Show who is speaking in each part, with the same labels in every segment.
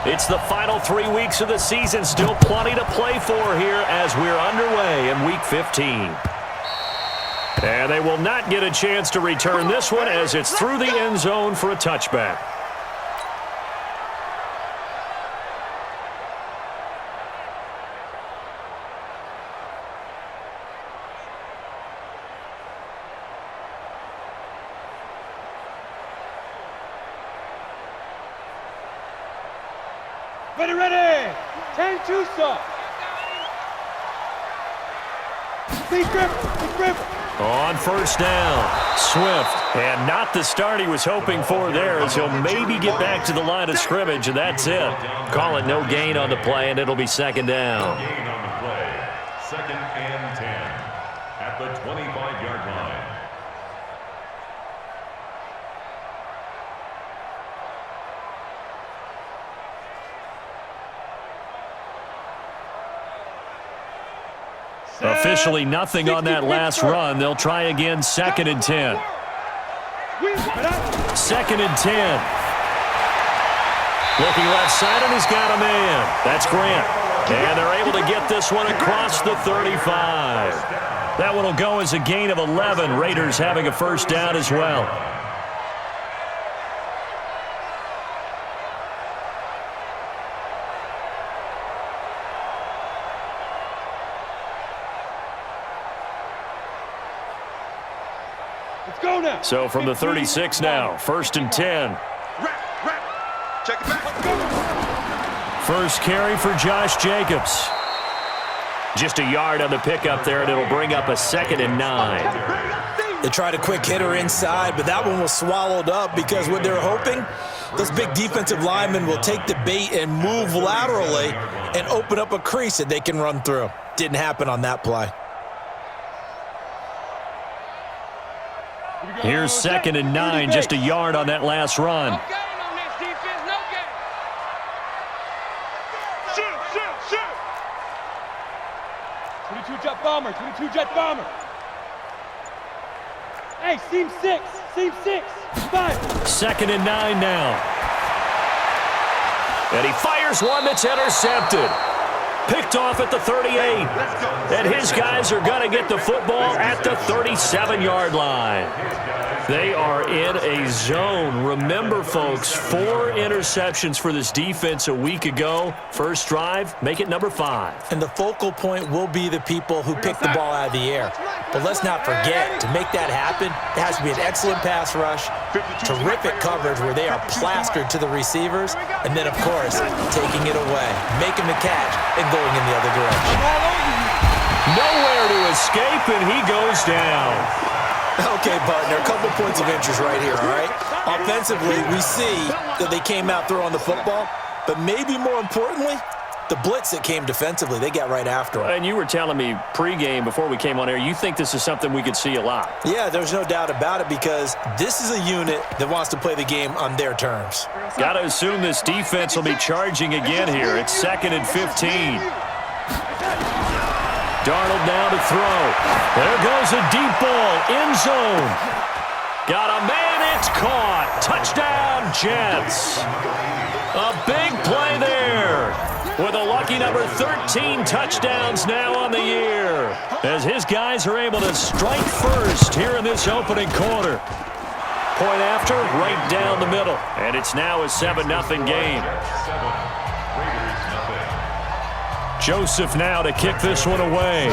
Speaker 1: It's the final 3 weeks of the season. Still plenty to play for here as we're underway in Week 15. And they will not get a chance to return this one as it's through the end zone for a touchback.
Speaker 2: Ready. 10-2 stop. Big grip.
Speaker 1: On first down, Swift. And not the start he was hoping for there as he'll maybe get back to the line of scrimmage, and that's it. Call it no gain on the play, and it'll be second down.
Speaker 3: No gain on the play. 2nd and 10 at the 25-yard line.
Speaker 1: Officially nothing on that last run. They'll try again, 2nd and 10. 2nd and 10. Looking left side, and he's got a man. That's Grant. And they're able to get this one across the 35. That one will go as a gain of 11. Raiders having a first down as well. So from the 36 now, 1st and 10.
Speaker 4: Check it back.
Speaker 1: First carry for Josh Jacobs. Just a yard on the pickup there, and it'll bring up a 2nd and 9.
Speaker 5: They tried a quick hitter inside, but that one was swallowed up because what they're hoping, those big defensive linemen will take the bait and move laterally and open up a crease that they can run through. Didn't happen on that play.
Speaker 1: Here's 2nd and 9, just a yard on that last run.
Speaker 2: No gain on this defense, no gain. Shoot. 22-jet bomber. Hey, seam 6. 5.
Speaker 1: 2nd and 9 now. And he fires one that's intercepted. Picked off at the 38. And his guys are going to get the football at the 37-yard line. They are in a zone. Remember, folks, 4 interceptions for this defense a week ago. First drive, make it number 5.
Speaker 5: And the focal point will be the people who pick the ball out of the air. But let's not forget, to make that happen, it has to be an excellent pass rush, terrific coverage where they are plastered to the receivers, and then, of course, taking it away, making the catch, and going in the other direction.
Speaker 1: Nowhere to escape, and he goes down.
Speaker 5: Okay, partner, a couple points of interest right here, all right? Offensively, we see that they came out throwing the football, but maybe more importantly, the blitz that came defensively, they got right after him.
Speaker 1: And you were telling me pregame before we came on air, you think this is something we could see a lot.
Speaker 5: Yeah, there's no doubt about it because this is a unit that wants to play the game on their terms.
Speaker 1: Got to assume this defense will be charging again here. It's 2nd and 15. Darnold now to throw. There goes a deep ball, end zone. Got a man, it's caught. Touchdown, Jets. A big play there. With a lucky number 13 touchdowns now on the year. As his guys are able to strike first here in this opening quarter. Point after, right down the middle. And it's now a 7-0 game. Joseph now to kick this one away.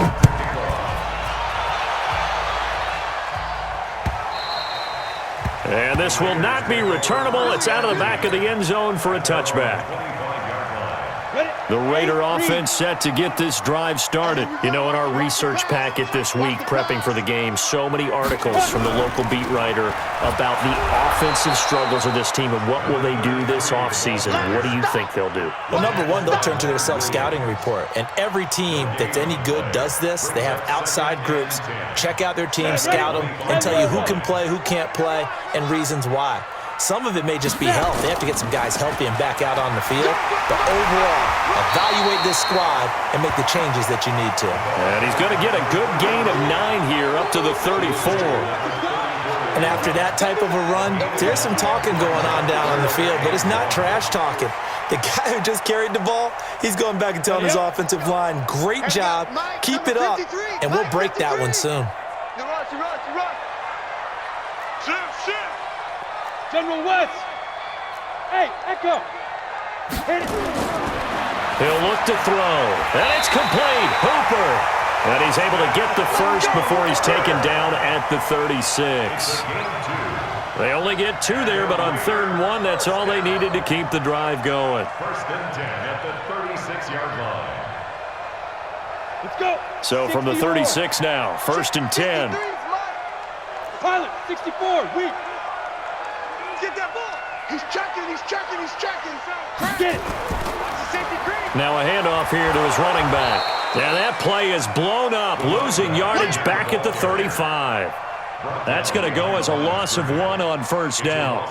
Speaker 1: And this will not be returnable. It's out of the back of the end zone for a touchback. The Raider offense set to get this drive started. You know, in our research packet this week, prepping for the game, so many articles from the local beat writer about the offensive struggles of this team and what will they do this offseason. What do you think they'll do?
Speaker 5: Well, number one, they'll turn to their self-scouting report. And every team that's any good does this. They have outside groups. Check out their team, scout them, and tell you who can play, who can't play, and reasons why. Some of it may just be health. They have to get some guys healthy and back out on the field. But overall, evaluate this squad and make the changes that you need to.
Speaker 1: And he's going to get a good gain of 9 here up to the 34.
Speaker 5: And after that type of a run, there's some talking going on down on the field, but it's not trash talking. The guy who just carried the ball, he's going back and telling his offensive line, great job, keep it up, and we'll break that one soon.
Speaker 2: General West. Hey, Echo. Hit it.
Speaker 1: He'll look to throw, and it's complete. Hooper. And he's able to get the first before he's taken down at the 36. They only get 2 there, but on 3rd and 1, that's all they needed to keep the drive going.
Speaker 3: 1st and 10 at the 36-yard line.
Speaker 2: Let's go.
Speaker 1: So from the 36 now, 1st and 10.
Speaker 2: Pilot, 64, weak.
Speaker 4: Get that ball. He's checking.
Speaker 2: Get it. Safety green.
Speaker 1: Now a handoff here to his running back. And that play is blown up, losing yardage back at the 35. That's going to go as a loss of 1 on 1st down.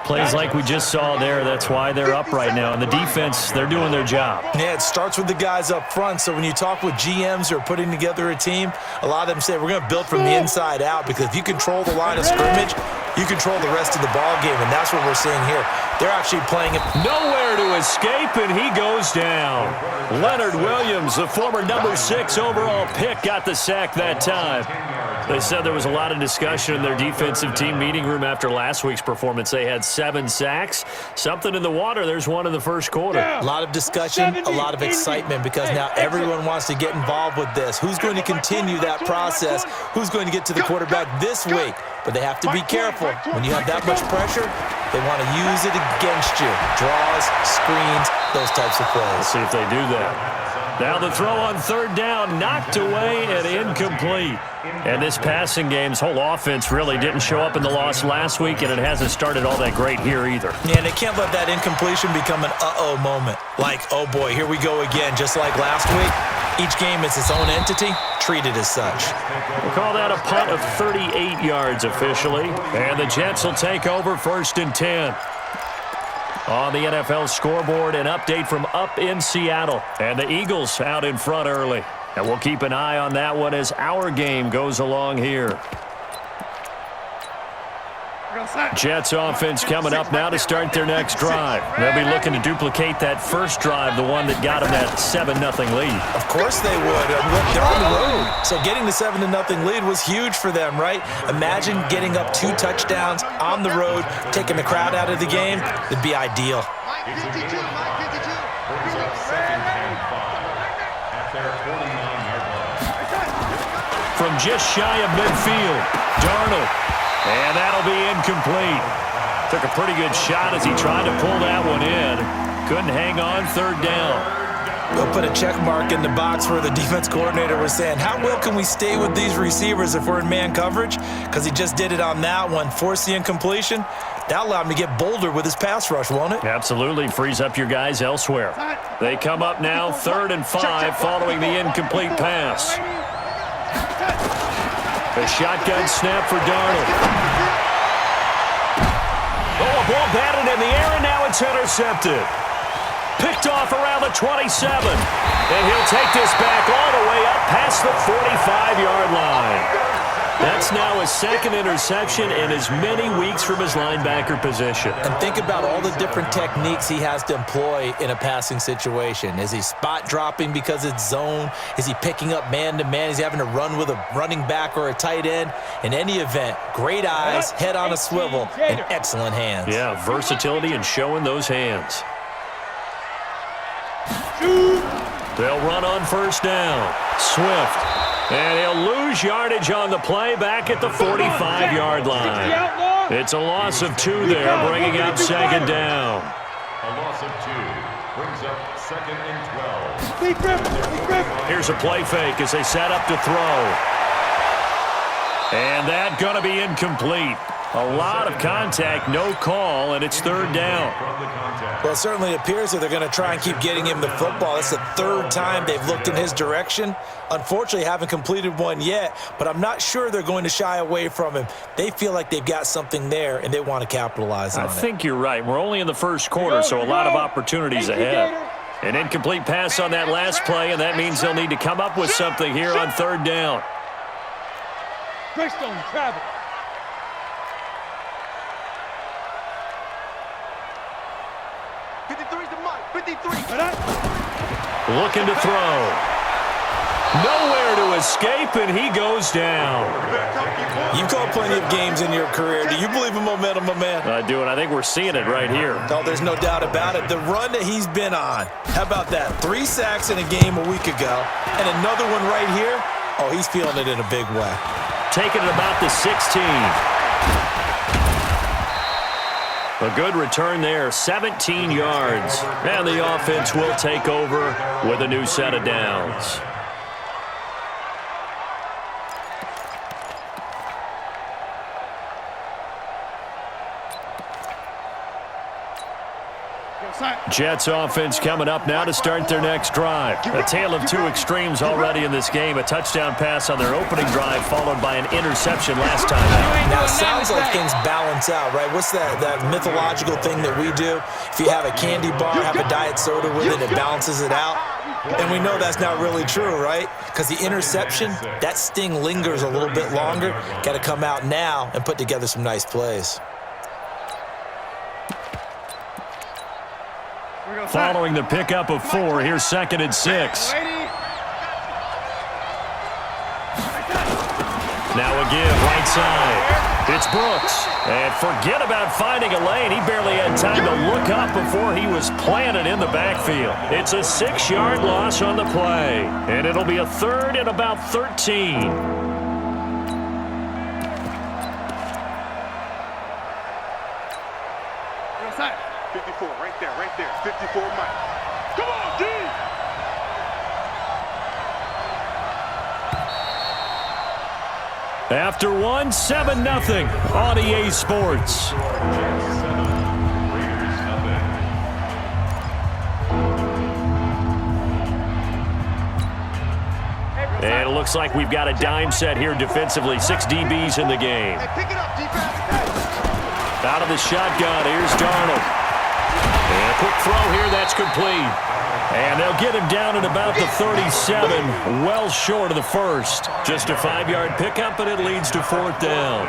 Speaker 1: Plays like we just saw there, that's why they're up right now. And the defense, they're doing their job.
Speaker 5: Yeah, it starts with the guys up front. So when you talk with GMs who are putting together a team, a lot of them say we're going to build from the inside out, because if you control the line of scrimmage, you control the rest of the ball game, and that's what we're seeing here. They're actually playing it.
Speaker 1: Nowhere to escape, and he goes down. Leonard Williams, the former number 6 overall pick, got the sack that time. They said there was a lot of discussion in their defensive team meeting room after last week's performance. They had 7 sacks. Something in the water. There's one in the first quarter.
Speaker 5: A lot of discussion, a lot of excitement, because now everyone wants to get involved with this. Who's going to continue that process? Who's going to get to the quarterback this week? But they have to be careful. When you have that much pressure, they want to use it against you. Draws, screens, those types of plays.
Speaker 1: Let's see if they do that. Now the throw on 3rd down, knocked away and incomplete. And this passing game's whole offense really didn't show up in the loss last week, and it hasn't started all that great here either.
Speaker 5: Yeah, and they can't let that incompletion become an uh-oh moment. Like, oh boy, here we go again, just like last week. Each game is its own entity, treated as such.
Speaker 1: We'll call that a punt of 38 yards officially. And the Jets will take over 1st and 10. On the NFL scoreboard, an update from up in Seattle. And the Eagles out in front early. And we'll keep an eye on that one as our game goes along here. Jets offense coming up now to start their next drive. They'll be looking to duplicate that first drive, the one that got them that 7-0 lead.
Speaker 5: Of course they would. They're on the road. So getting the 7-0 lead was huge for them, right? Imagine getting up 2 touchdowns on the road, taking the crowd out of the game. It'd be ideal.
Speaker 3: It's a game clock. Brings up 2nd and 5 at their 49-yard line.
Speaker 1: From just shy of midfield, Darnold. And that'll be incomplete. Took a pretty good shot as he tried to pull that one in. Couldn't hang on 3rd down.
Speaker 5: We'll put a check mark in the box where the defense coordinator was saying, how well can we stay with these receivers if we're in man coverage? Because he just did it on that one, forced the incompletion. That'll allow him to get bolder with his pass rush, won't it?
Speaker 1: Absolutely. Frees up your guys elsewhere. They come up now 3rd and 5 following the incomplete pass. A shotgun snap for Darnold. Oh, a ball batted in the air, and now it's intercepted. Picked off around the 27. And he'll take this back all the way up past the 45-yard line. That's now his 2nd interception in as many weeks from his linebacker position.
Speaker 5: And think about all the different techniques he has to employ in a passing situation. Is he spot dropping because it's zone? Is he picking up man-to-man? Is he having to run with a running back or a tight end? In any event, great eyes, head on a swivel, and excellent hands.
Speaker 1: Yeah, versatility and showing those hands. They'll run on 1st down. Swift. And he'll lose yardage on the play back at the 45-yard line. It's a loss of 2 there, bringing up 2nd down.
Speaker 3: A loss of 2 brings up 2nd and 12.
Speaker 1: Here's a play fake as they set up to throw. And that going to be incomplete. A lot of contact, no call, and it's 3rd down.
Speaker 5: Well, it certainly appears that they're going to try and keep getting him the football. It's the 3rd time they've looked in his direction. Unfortunately, haven't completed one yet, but I'm not sure they're going to shy away from him. They feel like they've got something there, and they want to capitalize on it.
Speaker 1: I think you're right. We're only in the first quarter, so a lot of opportunities ahead. An incomplete pass on that last play, and that means they'll need to come up with something here on 3rd down.
Speaker 2: Greystone, travel.
Speaker 4: 53.
Speaker 1: Looking to throw. Nowhere to escape, and he goes down.
Speaker 5: You've called plenty of games in your career. Do you believe in momentum, my man?
Speaker 1: I do, and I think we're seeing it right here.
Speaker 5: Oh, there's no doubt about it. The run that he's been on. How about that? 3 sacks in a game a week ago, and another one right here. Oh, he's feeling it in a big way.
Speaker 1: Taking it about the 16. A good return there, 17 yards. And the offense will take over with a new set of downs. Jets offense coming up now to start their next drive. A tale of two extremes already in this game. A touchdown pass on their opening drive followed by an interception last time out.
Speaker 5: Now, it sounds like things balance out, right? What's that mythological thing that we do? If you have a candy bar, have a diet soda with it, it balances it out. And we know that's not really true, right? Because the interception, that sting lingers a little bit longer. Got to come out now and put together some nice plays.
Speaker 1: Following the pickup of 4, here's 2nd and 6. Now a give right side. It's Brooks. And forget about finding a lane. He barely had time to look up before he was planted in the backfield. It's a 6-yard loss on the play. And it'll be a 3rd and about 13.
Speaker 4: 54, right there. 54, Mike. Come on, D!
Speaker 1: After 1, 7-0 on EA Sports. And it looks like we've got a dime set here defensively. 6 DBs in the game.
Speaker 4: Hey, pick it up, defense.
Speaker 1: Out of the shotgun, here's Darnold. And a quick throw here, that's complete. And they'll get him down at about the 37, well short of the first. Just a 5-yard pickup, and it leads to 4th down.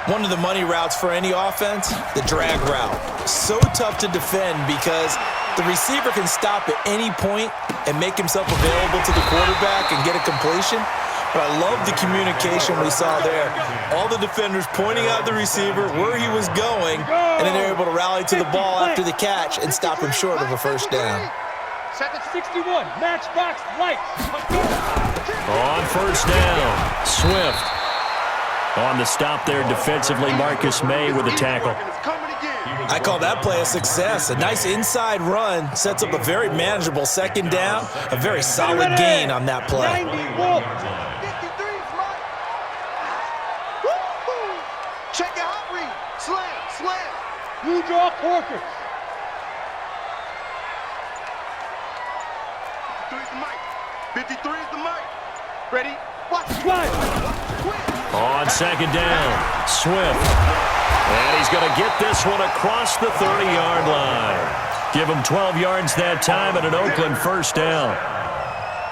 Speaker 5: One of the money routes for any offense, the drag route. So tough to defend because the receiver can stop at any point and make himself available to the quarterback and get a completion. But I love the communication we saw there. All the defenders pointing out the receiver, where he was going, and then they're able to rally to the ball after the catch and stop him short of a first down.
Speaker 2: 61, matchbox lights.
Speaker 1: On first down, Swift. On the stop there defensively, Marcus May with a tackle.
Speaker 5: I call that play a success. A nice inside run sets up a very manageable 2nd down. A very solid gain on that play.
Speaker 2: 91.
Speaker 4: Check it out, Reed. Slam.
Speaker 2: You draw Corker.
Speaker 4: 53 is the mic. Ready? Watch.
Speaker 2: Slide.
Speaker 1: On 2nd down, Swift. And he's going to get this one across the 30-yard line. Give him 12 yards that time and an Oakland first down.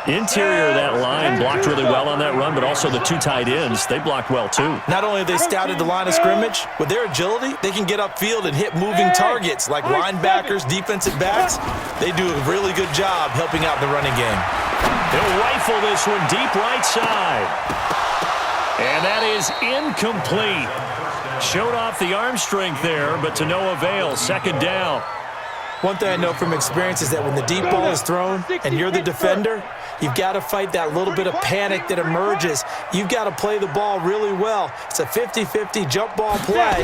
Speaker 1: Interior of that line blocked really well on that run, but also the 2 tight ends, they blocked well too.
Speaker 5: Not only have they scouted the line of scrimmage, with their agility, they can get upfield and hit moving targets like linebackers, defensive backs. They do a really good job helping out the running game.
Speaker 1: He'll rifle this one deep right side. And that is incomplete. Showed off the arm strength there, but to no avail. 2nd down.
Speaker 5: One thing I know from experience is that when the deep ball is thrown and you're the defender, you've got to fight that little bit of panic that emerges. You've got to play the ball really well. It's a 50-50 jump ball play.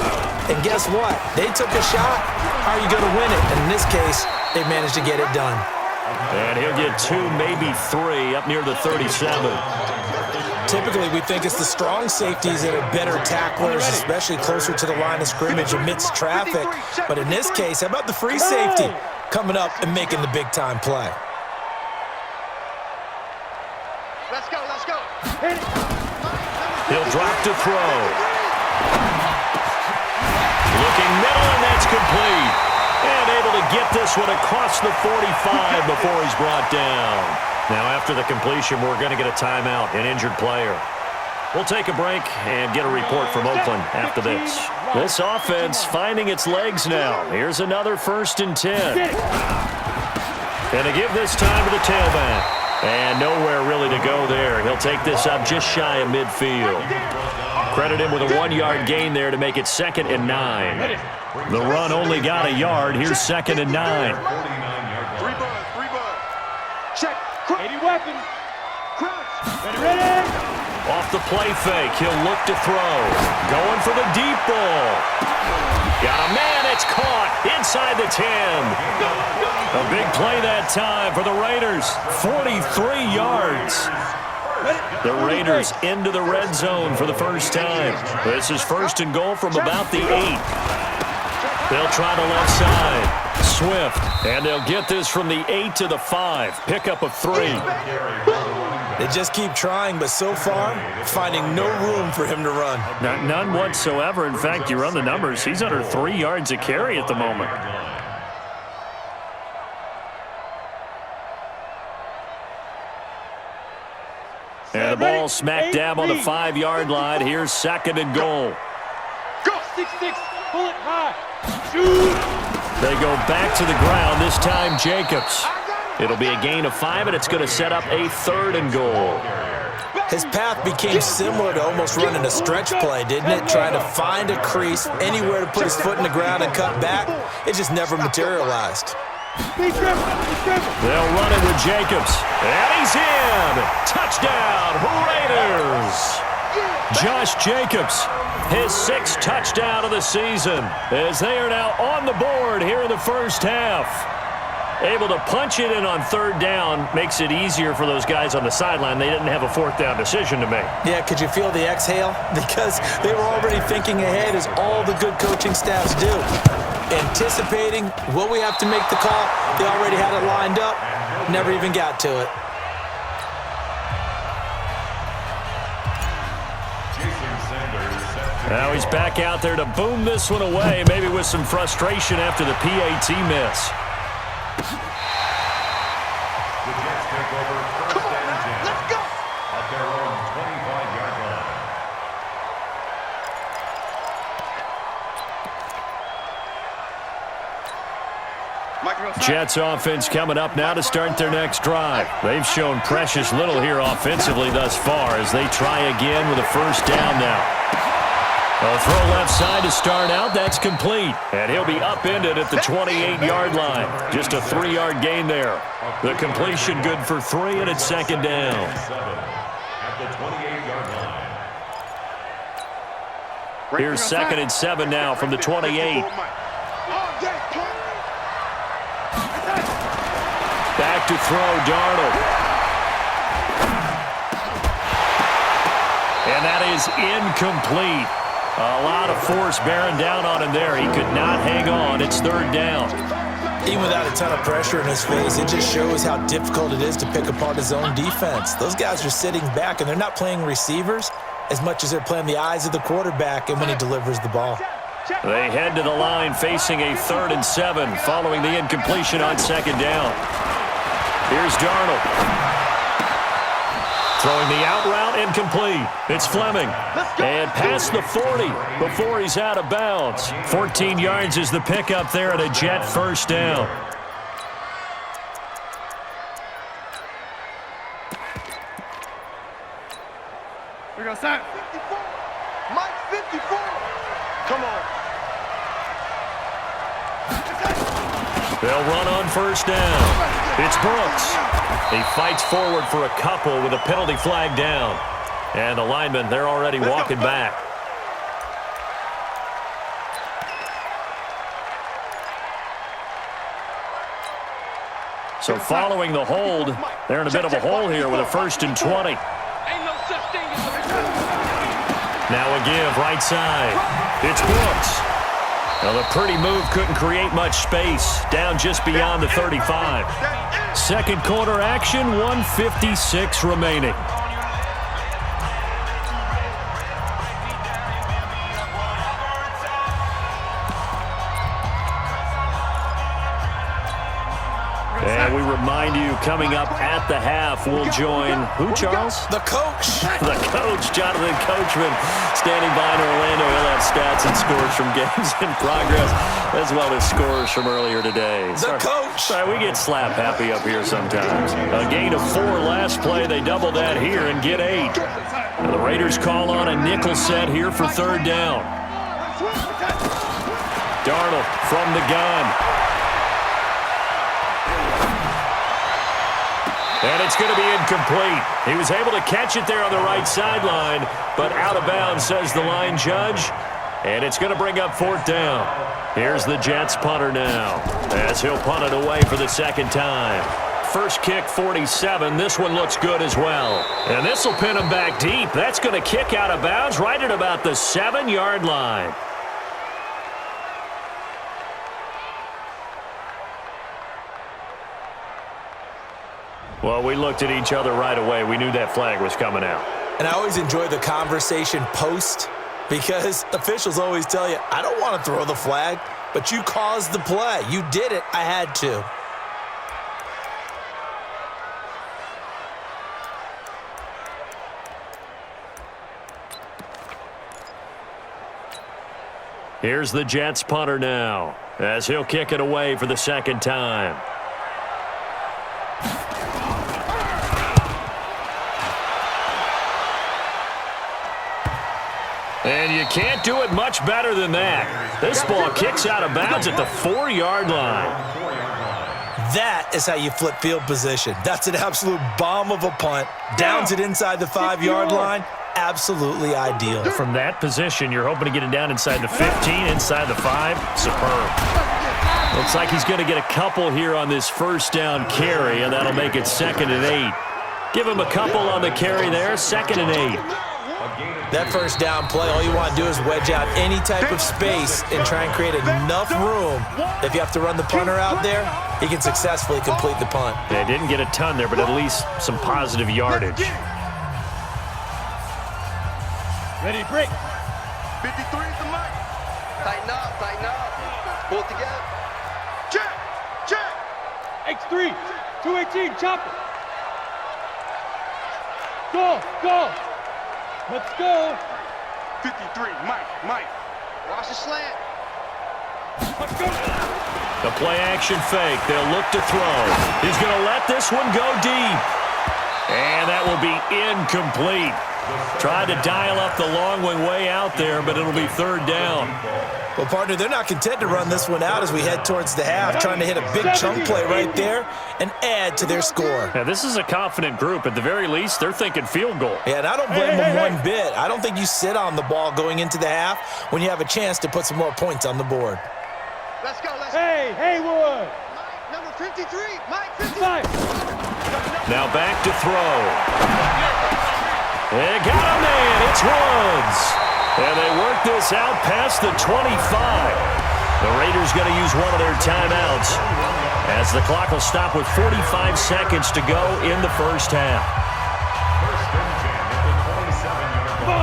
Speaker 5: And guess what? They took a shot. How are you going to win it? And in this case, they managed to get it done.
Speaker 1: And he'll get 2, maybe 3, up near the 37.
Speaker 5: Typically, we think it's the strong safeties that are better tacklers, especially closer to the line of scrimmage amidst traffic. But in this case, how about the free safety coming up and making the big-time play?
Speaker 4: Let's go.
Speaker 1: He'll drop to throw. Looking middle, and that's complete. And able to get this one across the 45 before he's brought down. Now, after the completion, we're going to get a timeout, an injured player. We'll take a break and get a report from Oakland after this. This offense finding its legs now. Here's another 1st and 10. And to give this time to the tailback. And nowhere really to go there. He'll take this up just shy of midfield. Credit him with a 1-yard gain there to make it 2nd and 9. The run only got a yard. Here's 2nd and 9.
Speaker 4: 3 bud. Check.
Speaker 2: 80 weapons. Crouch. Ready.
Speaker 1: Off the play fake, he'll look to throw. Going for the deep ball. Got a man, it's caught inside the 10. A big play that time for the Raiders. 43 yards. The Raiders into the red zone for the first time. This is 1st and goal from about the 8. They'll try the left side. Swift, and they'll get this from the 8 to the 5. Pickup of 3.
Speaker 5: They just keep trying, but so far, finding no room for him to run.
Speaker 1: None whatsoever. In fact, you run the numbers. He's under 3 yards a carry at the moment. And the ball smack dab on the 5-yard line. Here's 2nd and goal.
Speaker 2: Go. 6-6. Pull it high. Shoot.
Speaker 1: They go back to the ground, this time Jacobs. It'll be a gain of 5, and it's going to set up a 3rd and goal.
Speaker 5: His path became similar to almost running a stretch play, didn't it? Trying to find a crease, anywhere to put his foot in the ground and cut back. It just never materialized.
Speaker 1: They'll run it with Jacobs. And he's in. Touchdown, Raiders. Josh Jacobs, his 6th touchdown of the season, as they are now on the board here in the first half. Able to punch it in on 3rd down makes it easier for those guys on the sideline. They didn't have a 4th down decision to make.
Speaker 5: Yeah, could you feel the exhale? Because they were already thinking ahead, as all the good coaching staffs do. Anticipating, will we have to make the call? They already had it lined up, never even got to it.
Speaker 1: Now he's back out there to boom this one away, maybe with some frustration after the PAT miss.
Speaker 3: The Jets take over 1st and 10. Let's go. At their own 25-yard line.
Speaker 1: Jets offense coming up now to start their next drive. They've shown precious little here offensively thus far as they try again with a 1st down now. A throw left side to start out. That's complete. And he'll be upended at the 28-yard line. Just a 3-yard gain there. The completion good for 3, and it's 2nd down.
Speaker 3: At the 28-yard line.
Speaker 1: Here's 2nd and 7 now from the 28. Back to throw, Darnold. And that is incomplete. A lot of force bearing down on him there. He could not hang on. It's 3rd down.
Speaker 5: Even without a ton of pressure in his face, it just shows how difficult it is to pick apart his own defense. Those guys are sitting back, and they're not playing receivers as much as they're playing the eyes of the quarterback and when he delivers the ball.
Speaker 1: They head to the line facing a 3rd and 7 following the incompletion on 2nd down. Here's Darnold. Throwing the out route, incomplete. It's Fleming. And past the 40 before he's out of bounds. 14 yards is the pickup there at a Jet 1st down.
Speaker 2: Here we go, Sam.
Speaker 4: 54. Mike 54. Come on.
Speaker 1: They'll run on 1st down. It's Brooks. He fights forward for a couple with a penalty flag down. And the linemen, they're already walking back. So following the hold, they're in a bit of a hole here with a 1st and 20. Now a give, right side. It's Brooks. Now the pretty move couldn't create much space. Down just beyond the 35. 2nd quarter action, 1:56 remaining. And we remind you, coming up at the half, we'll join who, Charles?
Speaker 5: The coach.
Speaker 1: The coach, Jonathan Coachman, standing by in Orlando. He'll have stats and scores from games in progress, as well as scores from earlier today.
Speaker 5: The coach.
Speaker 1: Sorry, we get slap happy up here sometimes. A gain of 4 last play. They double that here and get 8. Now the Raiders call on a nickel set here for 3rd down. Darnold from the gun. And it's going to be incomplete. He was able to catch it there on the right sideline, but out of bounds, says the line judge. And it's going to bring up 4th down. Here's the Jets punter now, as he'll punt it away for the 2nd time. First kick, 47. This one looks good as well. And this will pin him back deep. That's going to kick out of bounds right at about the 7-yard line. Well, we looked at each other right away. We knew that flag was coming out.
Speaker 5: And I always enjoy the conversation post, because officials always tell you, I don't want to throw the flag, but you caused the play. You did it. I had to.
Speaker 1: Here's the Jets punter now, as he'll kick it away for the 2nd time. And you can't do it much better than that. This ball kicks out of bounds at the 4-yard line.
Speaker 5: That is how you flip field position. That's an absolute bomb of a punt. Downs it inside the 5-yard line. Absolutely ideal.
Speaker 1: From that position, you're hoping to get it down inside the 15, inside the 5. Superb. Looks like he's going to get a couple here on this 1st down carry, and that'll make it 2nd and 8. Give him a couple on the carry there, 2nd and 8.
Speaker 5: That 1st down play, all you want to do is wedge out any type of space and try and create enough room. If you have to run the punter out there, he can successfully complete the punt.
Speaker 1: They didn't get a ton there, but at least some positive yardage.
Speaker 2: Ready, break.
Speaker 3: 53 is the mic.
Speaker 6: Tighten up, tighten up. Pull it together.
Speaker 3: Check, check.
Speaker 2: X3, 218, chop it. Go, go. Let's go.
Speaker 3: 53, Mike.
Speaker 6: Watch the slant.
Speaker 2: Let's go.
Speaker 1: The play action fake. They'll look to throw. He's going to let this one go deep. And that will be incomplete. Tried to dial up the long one way out there, but it'll be 3rd down.
Speaker 5: Well, partner, they're not content to run this one out as we head towards the half, trying to hit a big chunk play right there and add to their score.
Speaker 1: Now, this is a confident group. At the very least, they're thinking field goal.
Speaker 5: Yeah, and I don't blame them one bit. I don't think you sit on the ball going into the half when you have a chance to put some more points on the board.
Speaker 6: Let's go, let's go.
Speaker 2: Hey, Haywood.
Speaker 6: Mike, number 53. Mike,
Speaker 2: 55.
Speaker 1: Now back to throw. They got a man. It's Woods. And they work this out past the 25. The Raiders going to use one of their timeouts as the clock will stop with 45 seconds to go in the 1st half.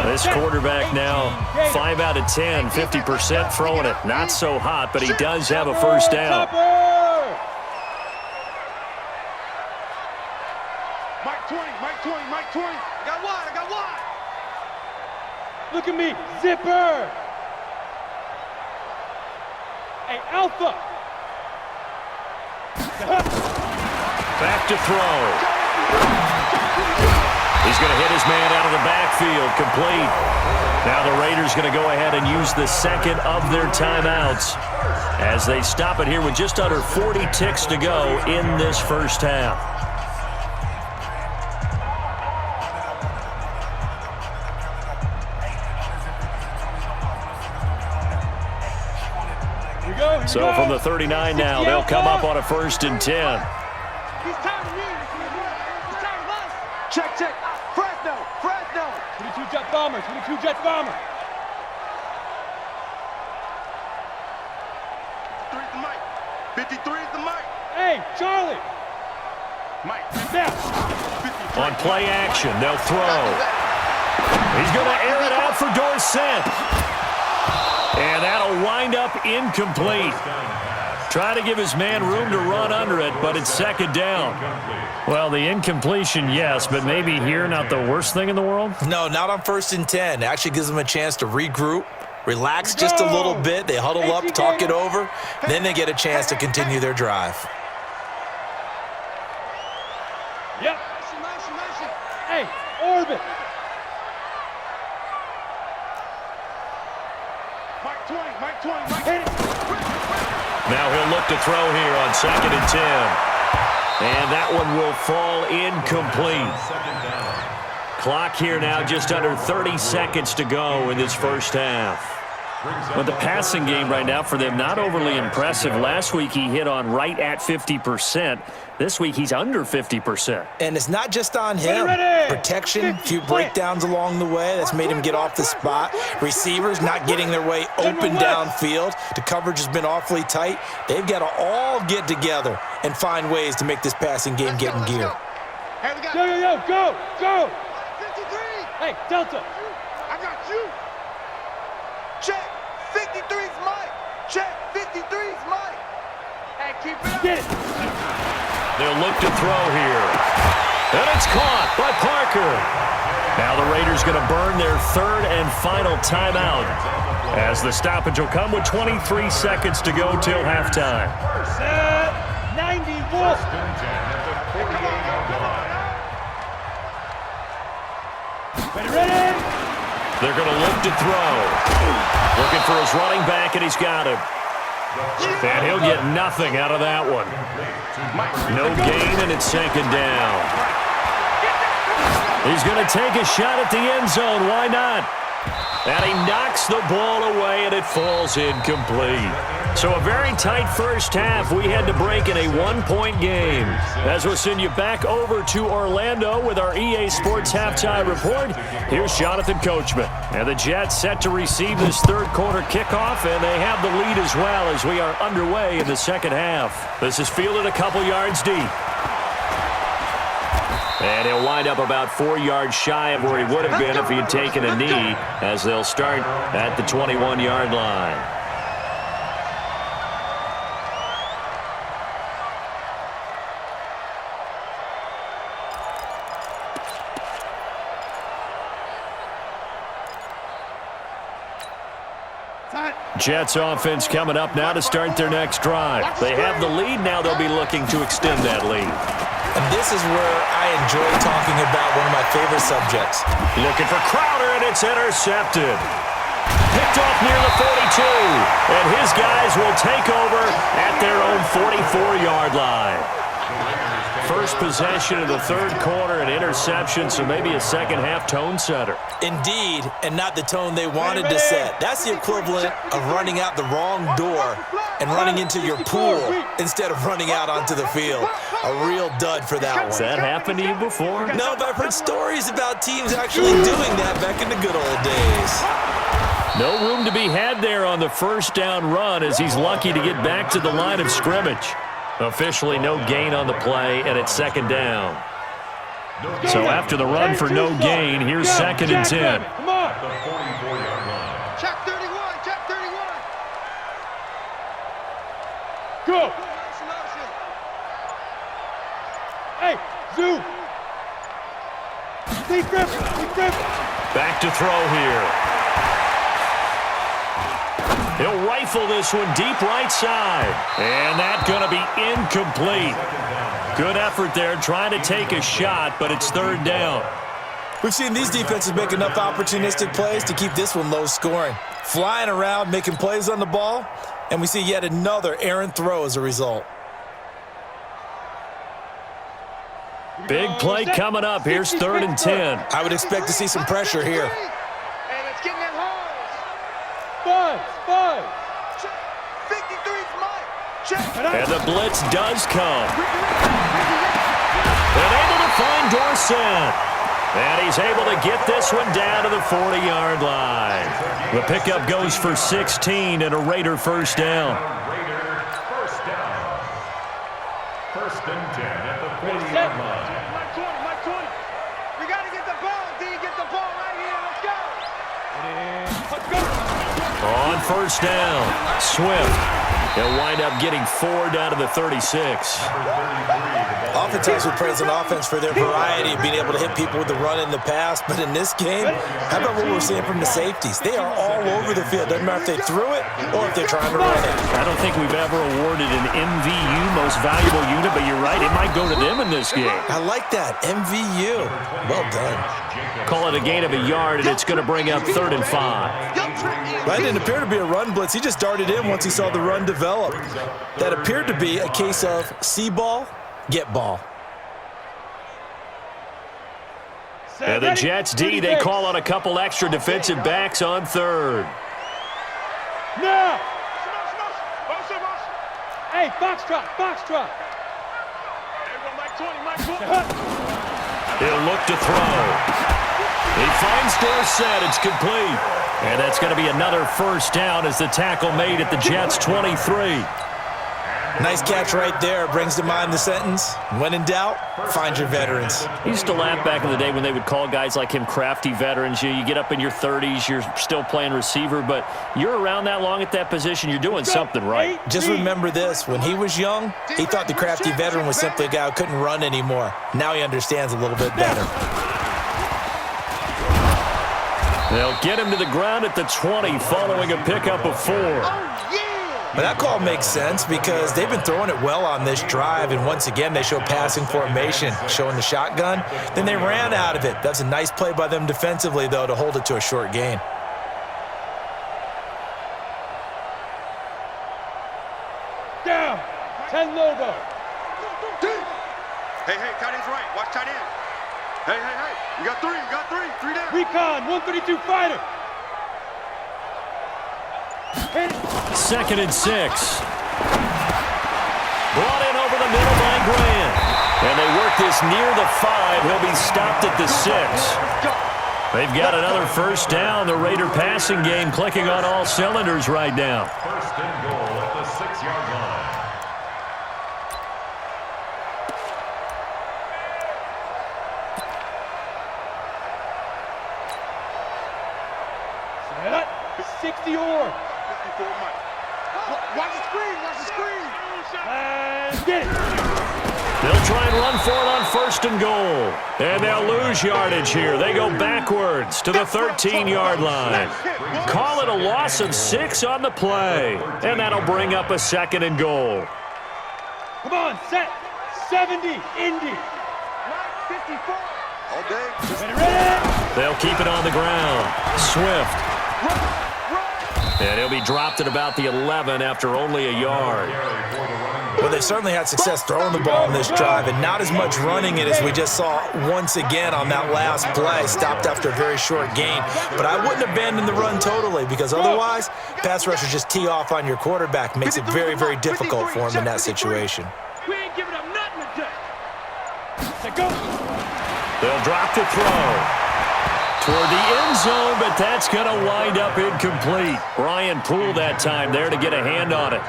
Speaker 1: This quarterback now 5 out of 10, 50% throwing it. Not so hot, but he does have a 1st down.
Speaker 3: Mike 20, Mike 20, Mike 20.
Speaker 6: I got one.
Speaker 2: Look at me, zipper. Hey, Alpha.
Speaker 1: Back to throw. He's going to hit his man out of the backfield, complete. Now the Raiders going to go ahead and use the 2nd of their timeouts as they stop it here with just under 40 ticks to go in this 1st half. So from the 39 now, they'll come up on a 1st and 10.
Speaker 2: He's tired of me. He's tired of us.
Speaker 3: Check. Fresno.
Speaker 2: 22 Jet Bomber. 22 Jet Bomber.
Speaker 3: 53 is the mic. 53 is the mic.
Speaker 2: Hey, Charlie.
Speaker 3: Mike.
Speaker 2: Now.
Speaker 1: On play action, they'll throw. He's going to air it out for Dorsett. And that'll wind up incomplete. Try to give his man room to run under it, but it's second down. Well, the incompletion, yes, but maybe here not the worst thing in the world?
Speaker 5: No, not on 1st and 10. It actually gives them a chance to regroup, relax just a little bit. They huddle up, talk it over. Then they get a chance to continue their drive.
Speaker 2: Yep. Hey, orbit.
Speaker 4: Mike 20, Mike 20, Mike 20.
Speaker 1: Now he'll look to throw here on 2nd and 10. And that one will fall incomplete. Clock here now just under 30 seconds to go in this first half. But the passing game right now for them, not overly impressive. Last week he hit on right at 50%. This week he's under 50%.
Speaker 5: And it's not just on him. Protection, a few breakdowns along the way. That's made him get off the spot. Receivers not getting their way open downfield. The coverage has been awfully tight. They've got to all get together and find ways to make this passing game get in gear.
Speaker 2: Go.
Speaker 6: 53.
Speaker 2: Hey, Delta.
Speaker 6: I got you. Check. 53's Mike. Check. 53's Mike. Hey, keep it up.
Speaker 2: Get it.
Speaker 1: They'll look to throw here. And it's caught by Parker. Now the Raiders going to burn their 3rd and final timeout as the stoppage will come with 23 seconds to go till halftime.
Speaker 2: Set. 91. Ready.
Speaker 1: They're going to look to throw. Looking for his running back, and he's got him. And he'll get nothing out of that one. No gain, and it's 2nd down. He's going to take a shot at the end zone. Why not? And he knocks the ball away, and it falls incomplete. So a very tight first half. We had to break in a 1-point game. As we'll send you back over to Orlando with our EA Sports Halftime Report, here's Jonathan Coachman. And the Jets set to receive this 3rd quarter kickoff, and they have the lead as well as we are underway in the second half. This is fielded a couple yards deep. And he'll wind up about 4 yards shy of where he would have been if he had taken a knee, as they'll start at the 21-yard line. Jets offense coming up now to start their next drive. They have the lead. Now they'll be looking to extend that lead.
Speaker 5: And this is where I enjoy talking about one of my favorite subjects.
Speaker 1: Looking for Crowder, and it's intercepted. Picked off near the 42. And his guys will take over at their own 44-yard line. First possession of the 3rd quarter, an interception, so maybe a second-half tone setter.
Speaker 5: Indeed, and not the tone they wanted to set. That's the equivalent of running out the wrong door and running into your pool instead of running out onto the field. A real dud for that one.
Speaker 1: Has that happened to you before?
Speaker 5: No, but I've heard stories about teams actually doing that back in the good old days.
Speaker 1: No room to be had there on the 1st down run as he's lucky to get back to the line of scrimmage. Officially no gain on the play, and it's 2nd down. So after the run for no gain, here's 2nd and 10.
Speaker 2: Come on.
Speaker 6: Check 31. Check 31.
Speaker 2: Go. Hey, zoom. Steve Griffin.
Speaker 1: Back to throw here. He'll rifle this one deep right side. And that's going to be incomplete. Good effort there trying to take a shot, but it's 3rd down.
Speaker 5: We've seen these defenses make enough opportunistic plays to keep this one low scoring. Flying around, making plays on the ball, and we see yet another errant throw as a result.
Speaker 1: Big play coming up. Here's 3rd and 10.
Speaker 5: I would expect to see some pressure here.
Speaker 6: Hey, let's get in that holes.
Speaker 2: 5.
Speaker 6: 53's Mike. Check.
Speaker 1: And the blitz does come. And able to find Dorsett. And he's able to get this one down to the 40-yard line. The pickup goes for 16 and a Raider 1st down.
Speaker 3: First and 10 at the 40-yard line.
Speaker 6: Mike 20. We got to get the ball, D. Get the ball right here. Let's go.
Speaker 1: On 1st down, Swift They'll wind up getting 4 down to the 36.
Speaker 5: Oftentimes we praise an offense for their variety of being able to hit people with the run in the pass, but in this game, how about what we're seeing from the safeties? They are all over the field. Doesn't matter if they threw it or if they're trying to run it.
Speaker 1: I don't think we've ever awarded an MVU, most valuable unit, but you're right, it might go to them in this game.
Speaker 5: I like that, MVU. Well done.
Speaker 1: Call it a gain of a yard, and it's going to bring up 3rd and 5.
Speaker 5: That didn't appear to be a run blitz. He just darted in once he saw the run develop. That appeared to be a case of see ball, get ball.
Speaker 1: And the Jets D, they call on a couple extra defensive backs on 3rd.
Speaker 2: Now! Hey, foxtrot, foxtrot.
Speaker 1: He'll look to throw. He finds Dorsett. It's complete. And that's going to be another first down as the tackle made at the Jets' 23.
Speaker 5: Nice catch right there. Brings to mind the sentence, when in doubt, find your veterans.
Speaker 1: I used to laugh back in the day when they would call guys like him crafty veterans. You get up in your 30s, you're still playing receiver, but you're around that long at that position, you're doing something right.
Speaker 5: Just remember this. When he was young, he thought the crafty veteran was simply a guy who couldn't run anymore. Now he understands a little bit better.
Speaker 1: They'll get him to the ground at the 20 following a pickup of 4.
Speaker 5: But that call makes sense because they've been throwing it well on this drive, and once again they show passing formation, showing the shotgun. Then they ran out of it. That's a nice play by them defensively, though, to hold it to a short gain.
Speaker 2: Down. 10 Lobo.
Speaker 4: Hey, tight end's right. Watch tight end. Hey. You got 3. 3 down.
Speaker 2: Recon, 132 fighter.
Speaker 1: 2nd and 6. Brought in over the middle by Grant. And they work this near the 5. He'll be stopped at the 6. They've got another first down. The Raider passing game clicking on all cylinders right now.
Speaker 3: First and goal at the 6-yard line.
Speaker 2: Set up. 60 or.
Speaker 6: Watch the screen.
Speaker 2: And get it.
Speaker 1: They'll try and run for it on 1st and goal. And they'll lose yardage here. They go backwards to the 13-yard line. Call it a loss of 6 on the play. And that'll bring up a 2nd and goal.
Speaker 2: Come on, set. 70, Indy.
Speaker 6: 54. All day.
Speaker 2: Ready.
Speaker 1: They'll keep it on the ground. Swift. And he'll be dropped at about the 11 after only a yard.
Speaker 5: Well, they certainly had success throwing the ball in this drive, and not as much running it as we just saw once again on that last play. Stopped after a very short gain. But I wouldn't abandon the run totally, because otherwise, pass rushers just tee off on your quarterback. Makes it very, very difficult for him in that situation.
Speaker 2: We ain't giving up nothing today. Let's go.
Speaker 1: They'll drop the throw toward the end zone, but that's going to wind up incomplete. Brian Poole that time there to get a hand on it.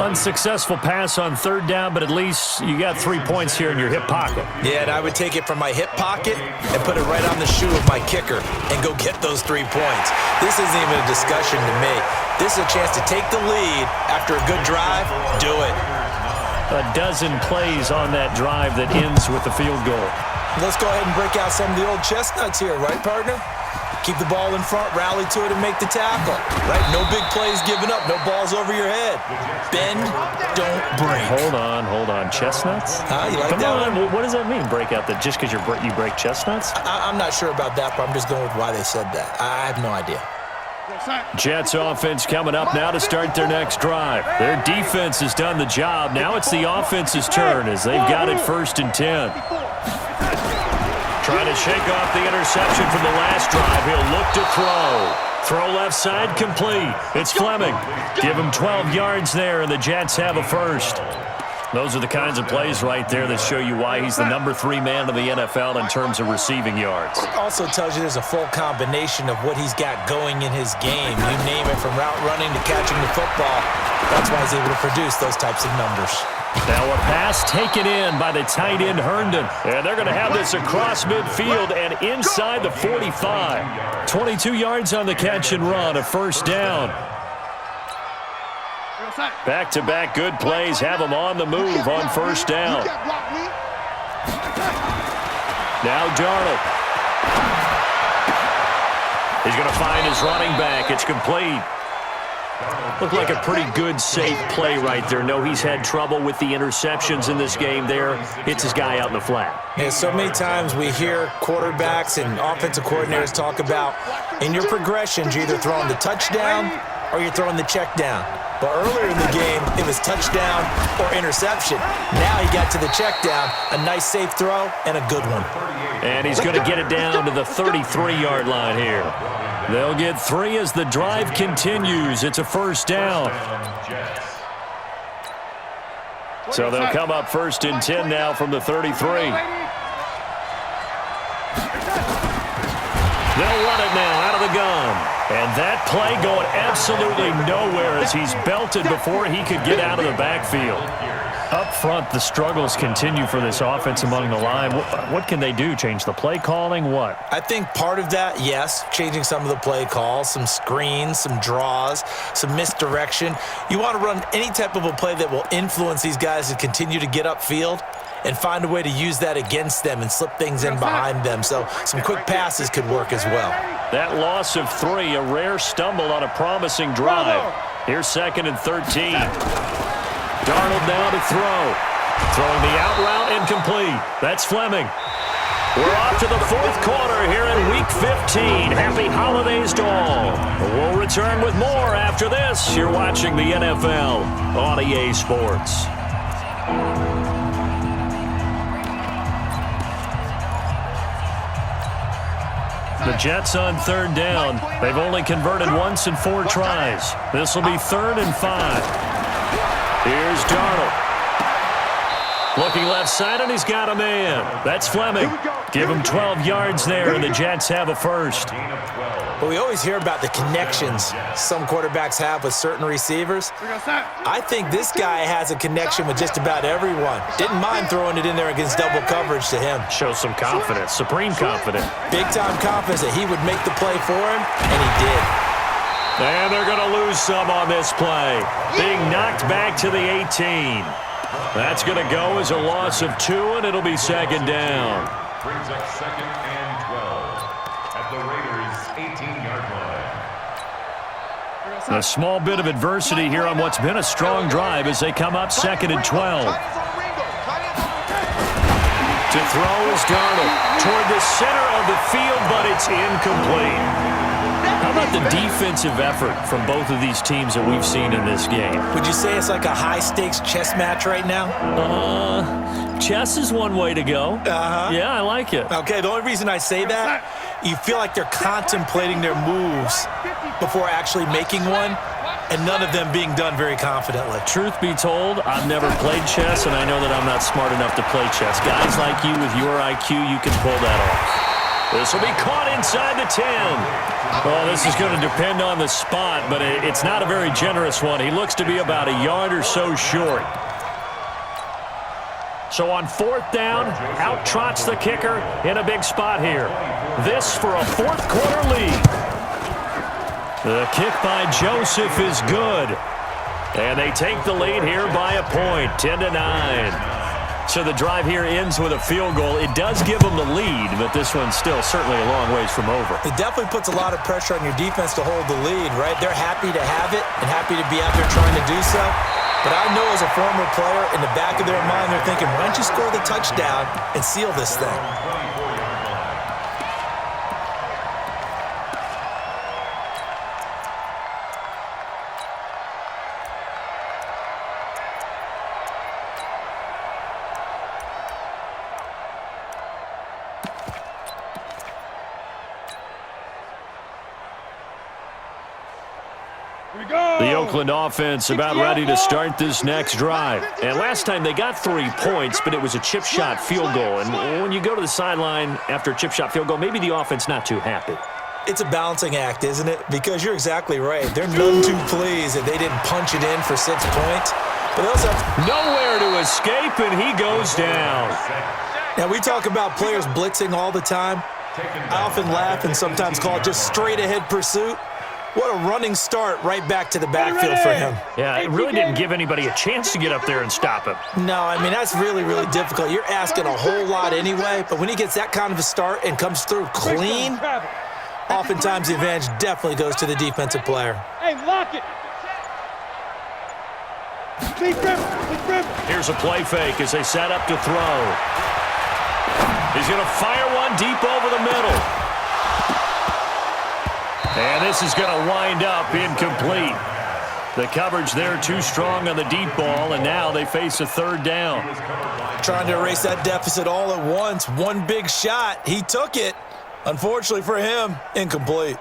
Speaker 1: Unsuccessful pass on 3rd down, but at least you got 3 points here in your hip pocket.
Speaker 5: Yeah, and I would take it from my hip pocket and put it right on the shoe of my kicker and go get those 3 points. This isn't even a discussion to me. This is a chance to take the lead after a good drive. Do it.
Speaker 1: A dozen plays on that drive that ends with the field goal.
Speaker 5: Let's go ahead and break out some of the old chestnuts here, right, partner? Keep the ball in front, rally to it, and make the tackle. Right? No big plays given up, no balls over your head. Bend, don't break.
Speaker 1: Hold on. Chestnuts?
Speaker 5: You like
Speaker 1: Come
Speaker 5: that
Speaker 1: on.
Speaker 5: one?
Speaker 1: What does that mean, break out? That just because you break chestnuts?
Speaker 5: I'm not sure about that, but I'm just going with why they said that. I have no idea.
Speaker 1: Jets offense coming up now to start their next drive. Their defense has done the job. Now it's the offense's turn as they've got it 1st and 10. Trying to shake off the interception from the last drive. He'll look to throw. Throw left side complete. It's Fleming. Give him 12 yards there, and the Jets have a first. Those are the kinds of plays right there that show you why he's the number 3 man in the NFL in terms of receiving yards.
Speaker 5: It also tells you there's a full combination of what he's got going in his game. You name it, from route running to catching the football. That's why he's able to produce those types of numbers.
Speaker 1: Now a pass taken in by the tight end Herndon. And they're going to have this across midfield and inside the 45. 22 yards on the catch and run, a first down. Back-to-back good plays have him on the move on first down. Now Darnold. He's going to find his running back. It's complete. Looked like a pretty good, safe play right there. No, he's had trouble with the interceptions in this game there. Hits his guy out in the flat.
Speaker 5: Yeah, so many times we hear quarterbacks and offensive coordinators talk about in your progressions, you're either throwing the touchdown or you're throwing the check down. But earlier in the game, it was touchdown or interception. Now he got to the check down, a nice safe throw, and a good one.
Speaker 1: And he's going to get it down to the 33-yard line here. They'll get 3 as the drive continues. It's a first down. So they'll come up 1st and 10 now from the 33. They'll run it now out of the gun. And that play going absolutely nowhere as he's belted before he could get out of the backfield. Up front, the struggles continue for this offense among the line. What can they do? Change the play calling? What?
Speaker 5: I think part of that, yes, changing some of the play calls, some screens, some draws, some misdirection. You want to run any type of a play that will influence these guys to continue to get upfield and find a way to use that against them and slip things in behind them. So some quick passes could work as well.
Speaker 1: That loss of 3, a rare stumble on a promising drive. Here's 2nd and 13. Darnold now to throw. Throwing the out route incomplete. That's Fleming. We're off to the 4th quarter here in Week 15. Happy holidays to all. We'll return with more after this. You're watching the NFL on EA Sports. The Jets on 3rd down. They've only converted once in 4 tries. This will be 3rd and 5. Here's Darnold. Looking left side, and he's got a man. That's Fleming. Give him 12 yards there, and the Jets have a first.
Speaker 5: But we always hear about the connections some quarterbacks have with certain receivers. I think this guy has a connection with just about everyone. Didn't mind throwing it in there against double coverage to him.
Speaker 1: Shows some confidence, supreme confidence.
Speaker 5: Big-time confidence that he would make the play for him, and he did.
Speaker 1: And they're going to lose some on this play. Being knocked back to the 18. That's going to go as a loss of 2, and it'll be 2nd down.
Speaker 3: Brings up 2nd and 12 at the Raiders' 18-yard line.
Speaker 1: A small bit of adversity here on what's been a strong drive as they come up 2nd and 12. To throw is Darnold toward the center of the field, but it's incomplete. How about the defensive effort from both of these teams that we've seen in this game?
Speaker 5: Would you say it's like a high-stakes chess match right now?
Speaker 1: Chess is one way to go. Yeah, I like it.
Speaker 5: Okay, the only reason I say that, you feel like they're contemplating their moves before actually making one, and none of them being done very confidently.
Speaker 1: Truth be told, I've never played chess, and I know that I'm not smart enough to play chess. Guys like you with your IQ, you can pull that off. This will be caught inside the 10. Well, this is going to depend on the spot, but it's not a very generous one. He looks to be about a yard or so short. So on 4th down, out trots the kicker in a big spot here. This for a 4th quarter lead. The kick by Joseph is good. And they take the lead here by a point, 10-9. So the drive here ends with a field goal. It does give them the lead, but this one's still certainly a long ways from over.
Speaker 5: It definitely puts a lot of pressure on your defense to hold the lead, right? They're happy to have it and happy to be out there trying to do so. But I know as a former player, in the back of their mind, they're thinking, why don't you score the touchdown and seal this thing?
Speaker 1: The Oakland offense about ready to start this next drive. And last time they got 3 points, but it was a chip shot field goal. And when you go to the sideline after a chip shot field goal, maybe the offense not too happy.
Speaker 5: It's a balancing act, isn't it? Because you're exactly right. They're none too pleased that they didn't punch it in for 6 points. But they also have
Speaker 1: nowhere to escape, and he goes down.
Speaker 5: Now, we talk about players blitzing all the time. I often laugh and sometimes call it just straight-ahead pursuit. What a running start right back to the backfield for him.
Speaker 1: Yeah, it really didn't give anybody a chance to get up there and stop him.
Speaker 5: No, I mean, that's really, really difficult. You're asking a whole lot anyway, but when he gets that kind of a start and comes through clean, oftentimes the advantage definitely goes to the defensive player.
Speaker 2: Hey, lock it. Big rim.
Speaker 1: Here's a play fake as they set up to throw. He's going to fire one deep over the middle. And this is going to wind up incomplete. The coverage there too strong on the deep ball, and now they face a third down.
Speaker 5: Trying to erase that deficit all at once. One big shot. He took it. Unfortunately for him, incomplete.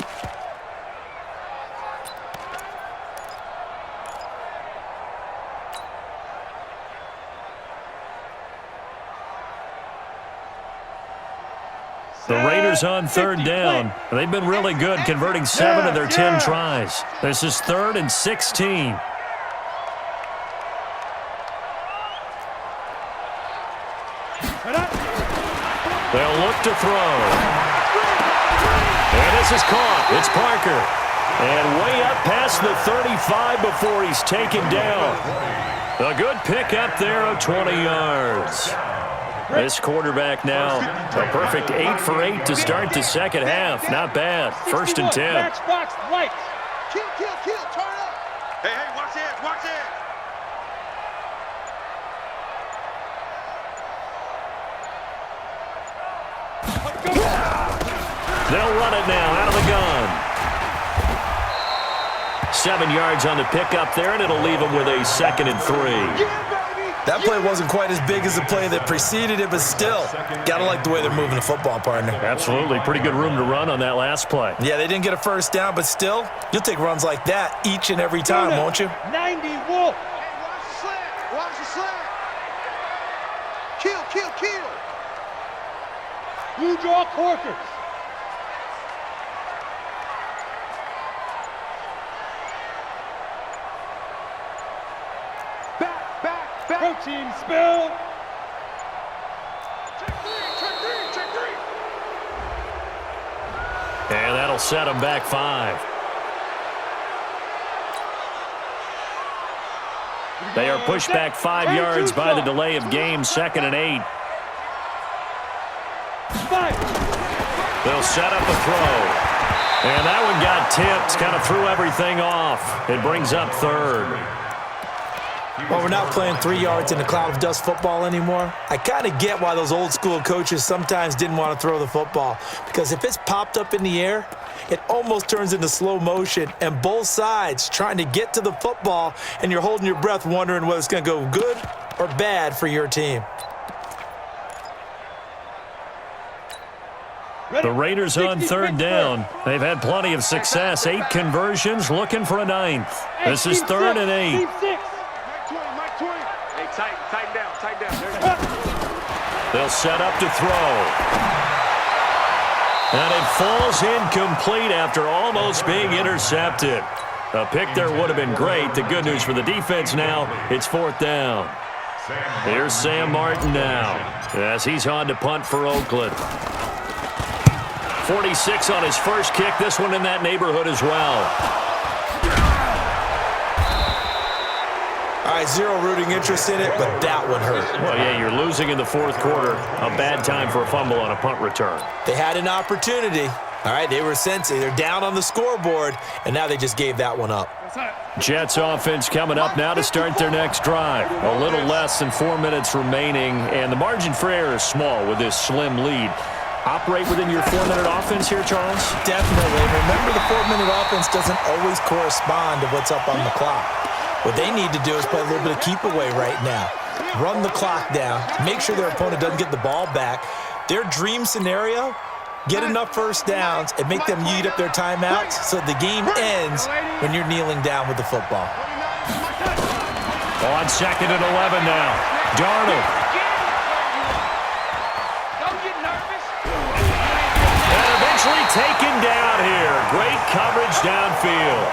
Speaker 1: The Raiders on third down. They've been really good, converting 7 of their 10 tries. This is 3rd and 16. They'll look to throw. And this is caught. It's Parker. And way up past the 35 before he's taken down. A good pick up there of 20 yards. This quarterback now, a perfect 8 for 8 to start the second half. Not bad. 1st and 10.
Speaker 2: Matchbox lights.
Speaker 6: Kill, turn up.
Speaker 4: Hey, watch it, watch it.
Speaker 1: They'll run it now out of the gun. 7 yards on the pickup there, and it'll leave them with a 2nd and 3.
Speaker 5: That play wasn't quite as big as the play that preceded it, but still, gotta like the way they're moving the football, partner.
Speaker 1: Absolutely. Pretty good room to run on that last play.
Speaker 5: Yeah, they didn't get a first down, but still, you'll take runs like that each and every time, won't you?
Speaker 2: 90 Wolf.
Speaker 6: Hey, watch the slant. Kill.
Speaker 2: Blue draw Corkers.
Speaker 6: Back.
Speaker 2: Protein spill.
Speaker 6: Check three.
Speaker 1: And that'll set them back 5. They are pushed back 5 yards by the delay of game, 2nd and 8. They'll set up a throw. And that one got tipped, kind of threw everything off. It brings up 3rd.
Speaker 5: Well, we're not playing 3 yards in a cloud of dust football anymore. I kind of get why those old school coaches sometimes didn't want to throw the football, because if it's popped up in the air, it almost turns into slow motion, and both sides trying to get to the football, and you're holding your breath wondering whether it's going to go good or bad for your team.
Speaker 1: The Raiders on third down. They've had plenty of success. 8 conversions, looking for a 9th. This is 3rd and 8.
Speaker 4: Mike 20. Hey, tighten down.
Speaker 1: They'll set up to throw. And it falls incomplete after almost being intercepted. A pick there would have been great. The good news for the defense now, it's 4th down. Here's Sam Martin now as he's on to punt for Oakland. 46 on his first kick. This one in that neighborhood as well.
Speaker 5: All right, zero rooting interest in it, but that would hurt.
Speaker 1: Well, yeah, you're losing in the 4th quarter. A bad time for a fumble on a punt return.
Speaker 5: They had an opportunity. All right, they were sensing. They're down on the scoreboard, and now they just gave that one up.
Speaker 1: Jets offense coming up now to start their next drive. A little less than 4 minutes remaining, and the margin for error is small with this slim lead. Operate within your 4-minute offense here, Charles?
Speaker 5: Definitely. Remember, the 4-minute offense doesn't always correspond to what's up on the clock. What they need to do is play a little bit of keep away right now. Run the clock down. Make sure their opponent doesn't get the ball back. Their dream scenario, get enough first downs and make them eat up their timeouts so the game ends when you're kneeling down with the football.
Speaker 1: On 2nd and 11 now. Darnold. Taken down here. Great coverage downfield.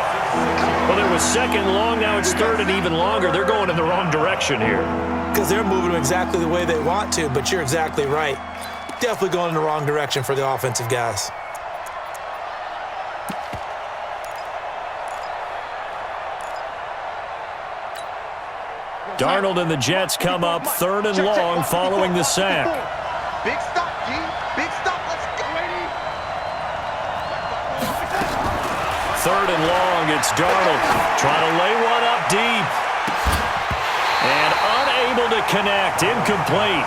Speaker 1: Well, it was 2nd long. Now it's 3rd and even longer. They're going in the wrong direction here.
Speaker 5: Because they're moving exactly the way they want to, but you're exactly right. Definitely going in the wrong direction for the offensive guys.
Speaker 1: Darnold and the Jets come up 3rd and long following the sack.
Speaker 6: Big stop, G. Big stop. Let's go.
Speaker 1: 3rd and long, it's Darnold trying to lay one up deep. And unable to connect, incomplete.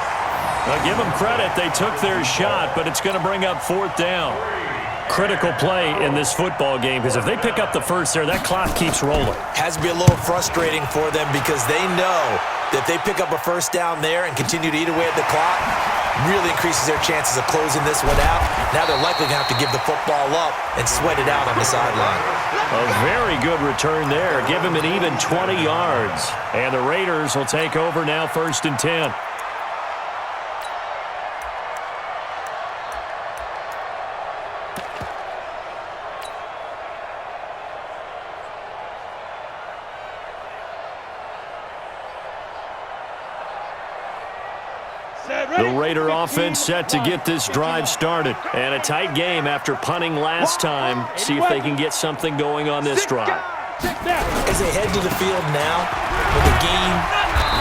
Speaker 1: Now give them credit, they took their shot, but it's going to bring up 4th down. Critical play in this football game, because if they pick up the first there, that clock keeps rolling.
Speaker 5: Has to be a little frustrating for them because they know that if they pick up a first down there and continue to eat away at the clock, really increases their chances of closing this one out. Now they're likely going to have to give the football up and sweat it out on the sideline.
Speaker 1: A very good return there. Give him an even 20 yards. And the Raiders will take over now 1st and 10. The Raider offense set to get this drive started. And a tight game after punting last time. See if they can get something going on this drive.
Speaker 5: As they head to the field now, with the game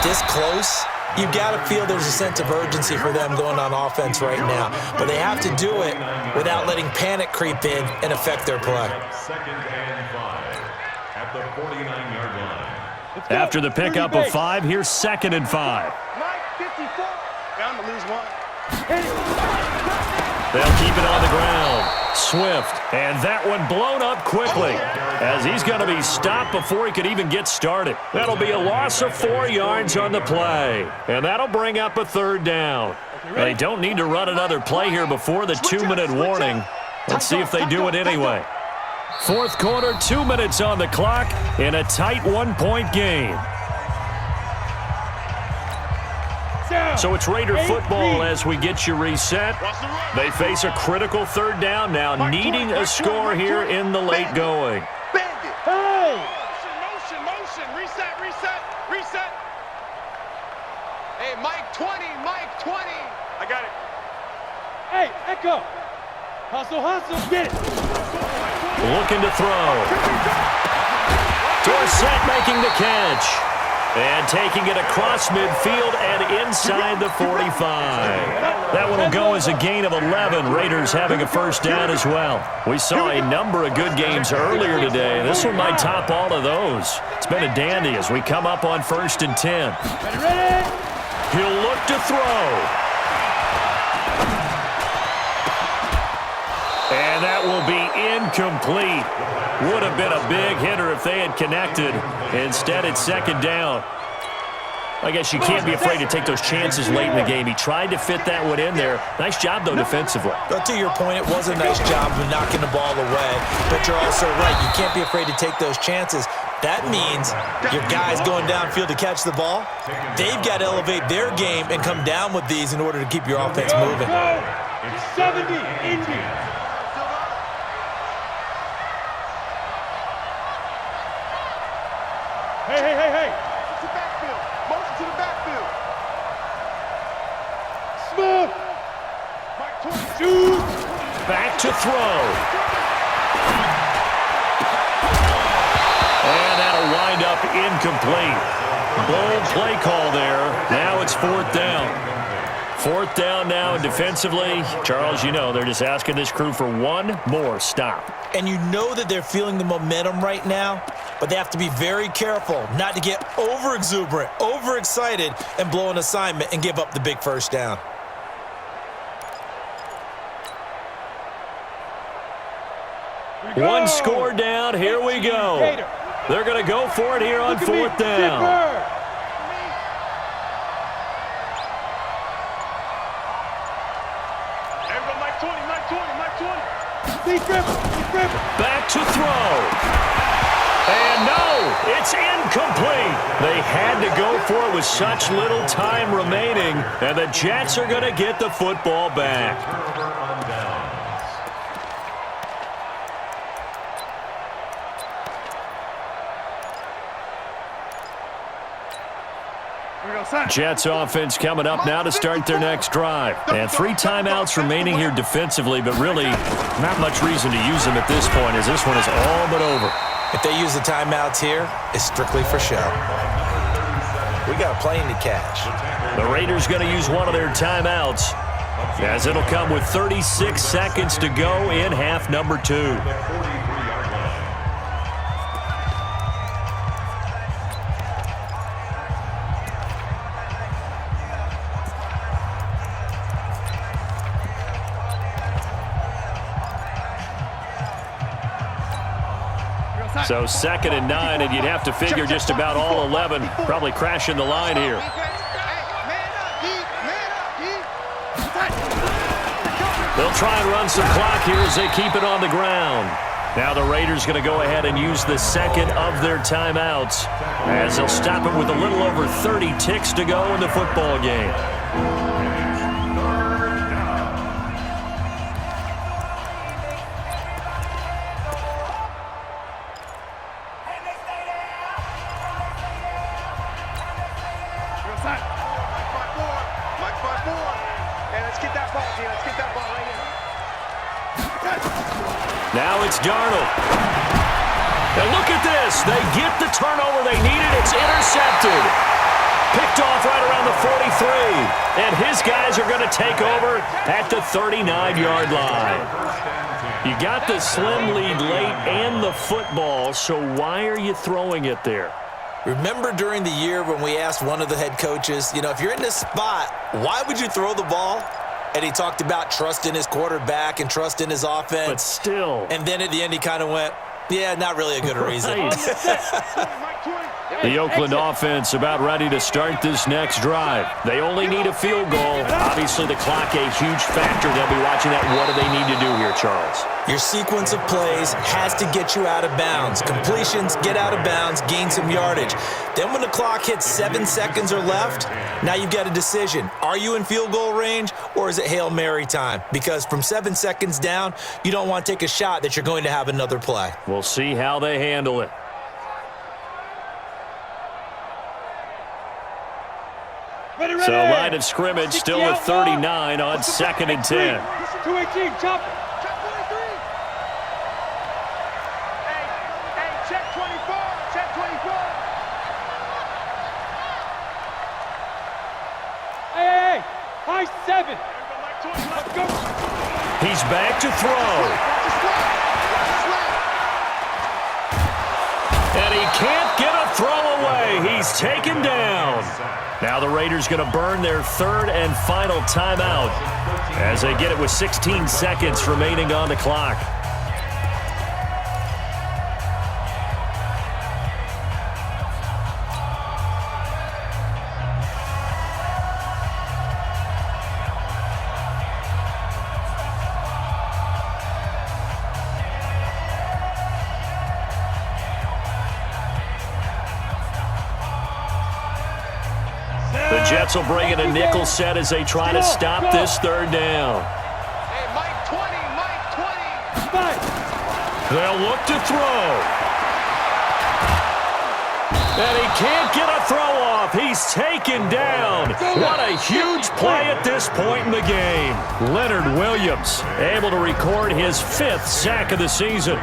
Speaker 5: this close, you've got to feel there's a sense of urgency for them going on offense right now. But they have to do it without letting panic creep in and affect their play.
Speaker 3: 2nd and 5 at the 49-yard line.
Speaker 1: After the pickup of 5, here's 2nd and 5.
Speaker 6: Mike, 54. Bound to lose one.
Speaker 1: They'll keep it on the ground. Swift, and that one blown up quickly as he's going to be stopped before he could even get started. That'll be a loss of 4 yards on the play, and that'll bring up a 3rd down. They don't need to run another play here before the 2-minute warning. Let's see if they do it anyway. 4th quarter, 2 minutes on the clock in a tight 1-point game. So it's Raider football as we get you reset. They face a critical 3rd down now, needing a score here in the late going.
Speaker 2: Hey!
Speaker 6: Motion. Reset. Hey, Mike 20. I got it.
Speaker 2: Hey, Echo! Hustle, get it!
Speaker 1: Looking to throw. Dorsett making the catch. And taking it across midfield and inside the 45. That one will go as a gain of 11. Raiders having a 1st down as well. We saw a number of good games earlier today. This one might top all of those. It's been a dandy as we come up on 1st and 10.
Speaker 2: Ready?
Speaker 1: He'll look to throw. And that will be incomplete. Would have been a big hitter if they had connected. Instead, it's 2nd down. I guess you can't be afraid to take those chances late in the game. He tried to fit that one in there. Nice job, though, defensively.
Speaker 5: But to your point, it was a nice job of knocking the ball away. But you're also right. You can't be afraid to take those chances. That means your guys going downfield to catch the ball, they've got to elevate their game and come down with these in order to keep your offense moving.
Speaker 2: 70, Indy. Hey.
Speaker 6: To backfield. Motion to the backfield.
Speaker 2: Smooth.
Speaker 6: Mike 20.
Speaker 2: Shoot.
Speaker 1: Back to throw. And that'll wind up incomplete. Bold play call there. Now it's 4th down. 4th down now, and defensively, Charles, you know, they're just asking this crew for one more stop.
Speaker 5: And you know that they're feeling the momentum right now, but they have to be very careful not to get over-exuberant, overexcited, and blow an assignment and give up the big 1st down.
Speaker 1: One score down, here we go. They're going to go for it here on 4th down. Back to throw. And no, it's incomplete. They had to go for it with such little time remaining, and the Jets are going to get the football back. Jets offense coming up now to start their next drive. And 3 timeouts remaining here defensively, but really not much reason to use them at this point as this one is all but over.
Speaker 5: If they use the timeouts here, it's strictly for show. We got a plane to catch.
Speaker 1: The Raiders going to use one of their timeouts, as it'll come with 36 seconds to go in half number 2. So 2nd and 9, and you'd have to figure just about all 11 probably crashing the line here. They'll try and run some clock here as they keep it on the ground. Now the Raiders going to go ahead and use the second of their timeouts, as they'll stop it with a little over 30 ticks to go in the football game. Now it's Darnold. And look at this. They get the turnover they needed. It's intercepted. Picked off right around the 43. And his guys are going to take over at the 39-yard line. You got the slim lead late and the football, so why are you throwing it there?
Speaker 5: Remember during the year when we asked one of the head coaches, if you're in this spot, why would you throw the ball? And he talked about trust in his quarterback and trust in his offense.
Speaker 1: But still.
Speaker 5: And then at the end he kind of went, yeah, not really a good reason.
Speaker 1: The Oakland offense about ready to start this next drive. They only need a field goal. Obviously, the clock a huge factor. They'll be watching that. What do they need to do here, Charles?
Speaker 5: Your sequence of plays has to get you out of bounds. Completions, get out of bounds, gain some yardage. Then when the clock hits 7 seconds or left, now you've got a decision. Are you in field goal range, or is it Hail Mary time? Because from 7 seconds down, you don't want to take a shot that you're going to have another play.
Speaker 1: We'll see how they handle it. So line of scrimmage still at 39 on 2nd and 10.
Speaker 2: 218, chop it.
Speaker 6: Check 24. Check 24.
Speaker 2: Hey, high 7. Let's go.
Speaker 1: He's back to throw. And he can't get a throw away. He's taken down. Now the Raiders going to burn their 3rd and final timeout as they get it with 16 seconds remaining on the clock. The Jets will bring in a nickel set as they try to stop this 3rd down.
Speaker 6: Hey, Mike 20, Mike 20.
Speaker 1: They'll look to throw. And he can't get a throw off. He's taken down. What a huge play at this point in the game. Leonard Williams able to record his 5th sack of the season.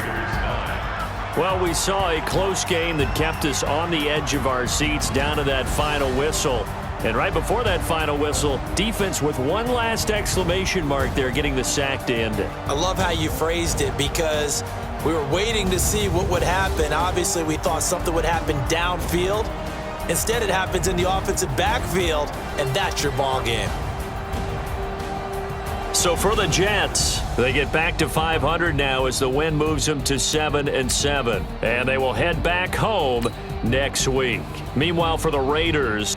Speaker 1: Well, we saw a close game that kept us on the edge of our seats down to that final whistle. And right before that final whistle, defense with one last exclamation mark there, getting the sack to end it.
Speaker 5: I love how you phrased it, because we were waiting to see what would happen. Obviously, we thought something would happen downfield. Instead, it happens in the offensive backfield, and that's your ball game.
Speaker 1: So for the Jets, they get back to 500 now as the win moves them to 7-7. And they will head back home next week. Meanwhile, for the Raiders,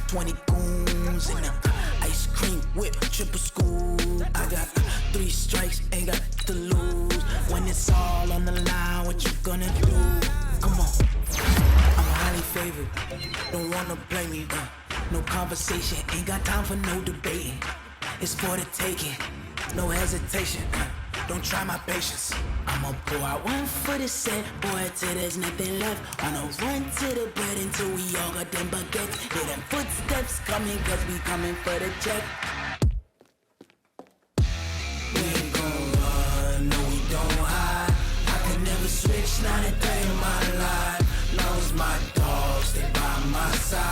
Speaker 7: 20 goons in the ice cream whip, triple scoop. I got 3 strikes, ain't got to lose. When it's all on the line, what you gonna do? Come on, I'm highly favored, don't wanna play me. No conversation, ain't got time for no debating. It's for the taking, no hesitation. Don't try my patience. I'ma pour out one for the set, boy, till there's nothing left. On a run to the bread until we all got them baguettes. Hear them footsteps coming, cause we coming for the check. We ain't gon' run, no we don't hide. I can never switch, not a day in my life. Long as my dogs stay by my side.